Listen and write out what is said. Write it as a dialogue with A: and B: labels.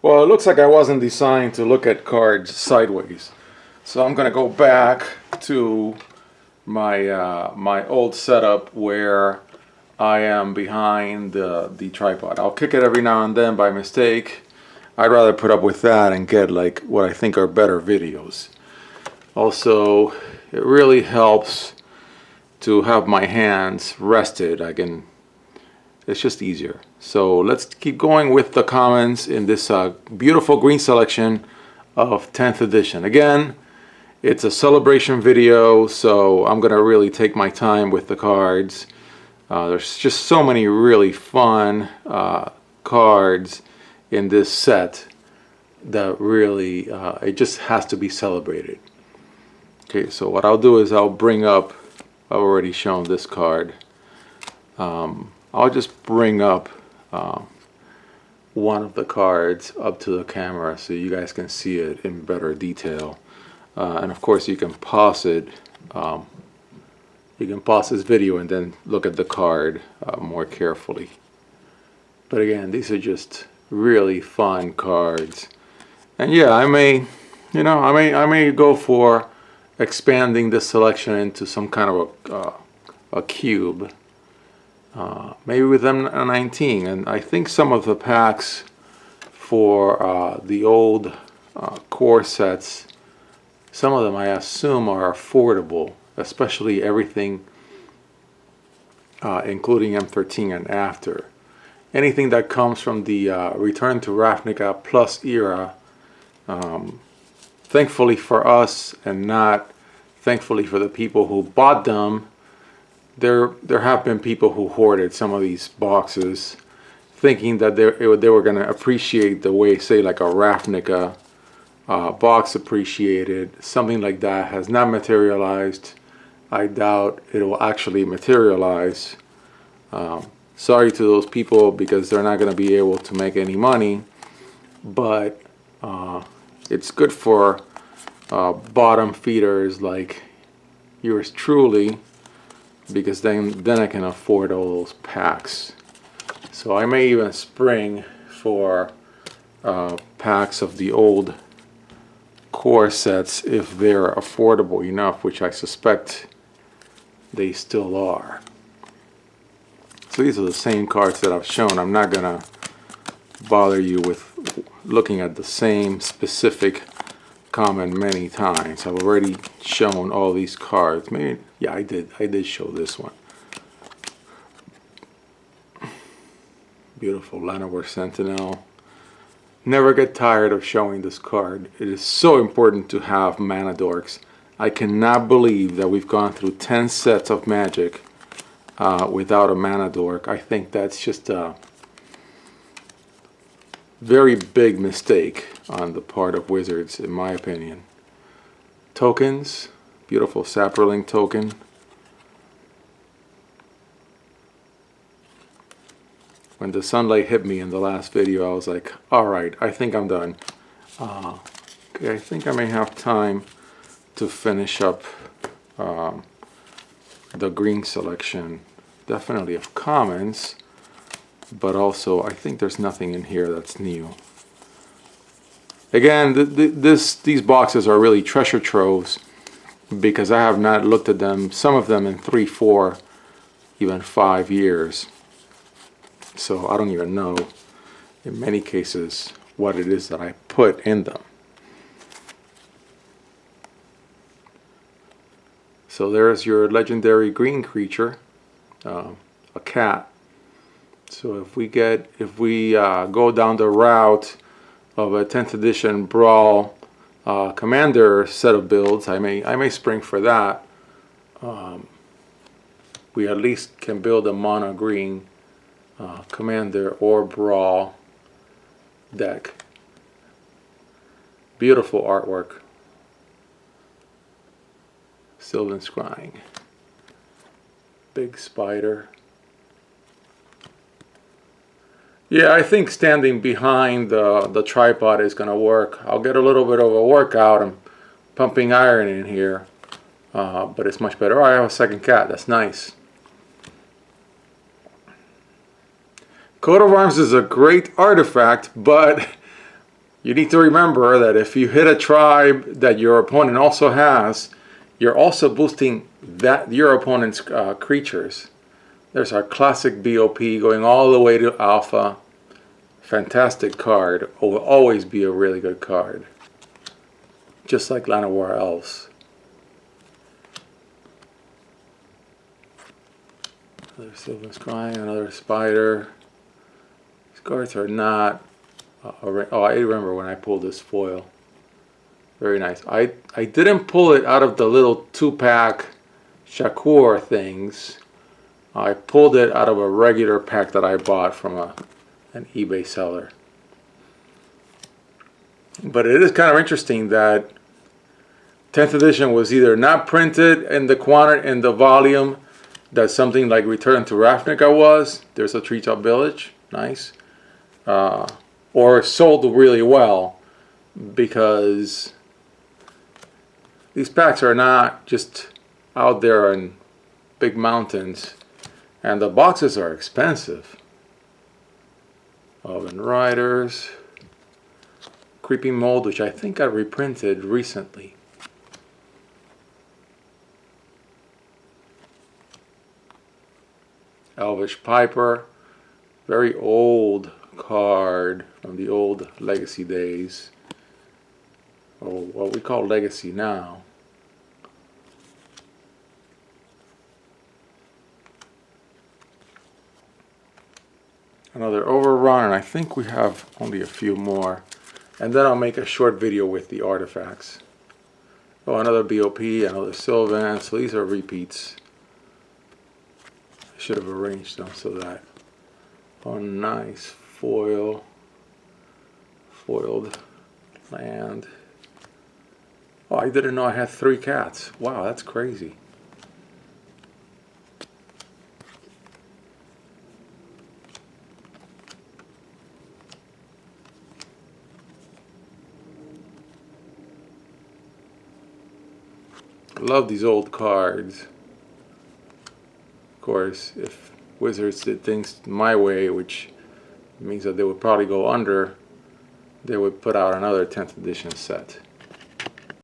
A: Well, it looks like I wasn't designed to look at cards sideways. So I'm going to go back to my old setup where I am behind the tripod. I'll kick it every now and then by mistake. I'd rather put up with that and get like what I think are better videos. Also, it really helps to have my hands rested. It's just easier. So let's keep going with the comments in this beautiful green selection of 10th edition. Again, it's a celebration video, so I'm gonna really take my time with the cards. There's just so many really fun cards in this set that really it just has to be celebrated. Okay, so what I'll do is I'll bring up, I've already shown this card. I'll just bring up one of the cards up to the camera so you guys can see it in better detail. And of course you can pause it. You can pause this video and then look at the card more carefully. But again, these are just really fun cards. And yeah, I may go for expanding this selection into some kind of a cube. Maybe with M19, and I think some of the packs for the old core sets, some of them I assume are affordable, especially everything including M13 and after. Anything that comes from the Return to Ravnica Plus era, thankfully for us and not thankfully for the people who bought them, there have been people who hoarded some of these boxes thinking that they were going to appreciate the way, say, like a Ravnica box appreciated. Something like that has not materialized. I doubt it will actually materialize. Sorry to those people because they're not going to be able to make any money, but it's good for bottom feeders like yours truly, because then I can afford all those packs. So I may even spring for packs of the old core sets if they're affordable enough, which I suspect they still are. So these are the same cards that I've shown. I'm not gonna bother you with looking at the same specific comment many times. I've already shown all these cards. Maybe, yeah, I did show this one. Beautiful Llanowar Sentinel. Never get tired of showing this card. It is so important to have mana dorks. I cannot believe that we've gone through 10 sets of Magic without a mana dork. I think that's just a very big mistake on the part of Wizards, in my opinion. Tokens, beautiful Saproling token. When the sunlight hit me in the last video, I was like, alright, I think I'm done. Okay, I think I may have time to finish up the green selection. Definitely of commons, but also I think there's nothing in here that's new. Again, these boxes are really treasure troves because I have not looked at them, some of them in 3, 4, even 5 years. So I don't even know, in many cases, what it is that I put in them. So there's your legendary green creature, a cat. So if we go down the route of a 10th edition Brawl Commander set of builds, I may spring for that. We at least can build a mono green Commander or Brawl deck. Beautiful artwork. Sylvan Scrying. Big spider. Yeah, I think standing behind the tripod is going to work. I'll get a little bit of a workout. I'm pumping iron in here, but it's much better. Oh, I have a second cat. That's nice. Coat of Arms is a great artifact, but you need to remember that if you hit a tribe that your opponent also has, you're also boosting that your opponent's creatures. There's our classic BOP going all the way to alpha. Fantastic card. Will always be a really good card. Just like Llanowar Elves. Another Sylvan Scrying, another Spider. These cards are not... oh, I remember when I pulled this foil. Very nice. I didn't pull it out of the little 2-pack Shakur things. I pulled it out of a regular pack that I bought from an eBay seller. But it is kind of interesting that 10th edition was either not printed in the quantity in the volume that something like Return to Ravnica was. There's a Treetop Village, nice, or sold really well, because these packs are not just out there in big mountains, and the boxes are expensive. Elven Riders, Creeping Mold, which I think I reprinted recently. Elvish Piper, very old card from the old Legacy days, or what we call Legacy now. Another Overrun, and I think we have only a few more. And then I'll make a short video with the artifacts. Oh, another BOP, another Sylvan, so these are repeats. I should have arranged them so that... oh, nice. Foiled land. Oh, I didn't know I had 3 cats. Wow, that's crazy. I love these old cards. Of course, if Wizards did things my way, which means that they would probably go under, they would put out another 10th edition set.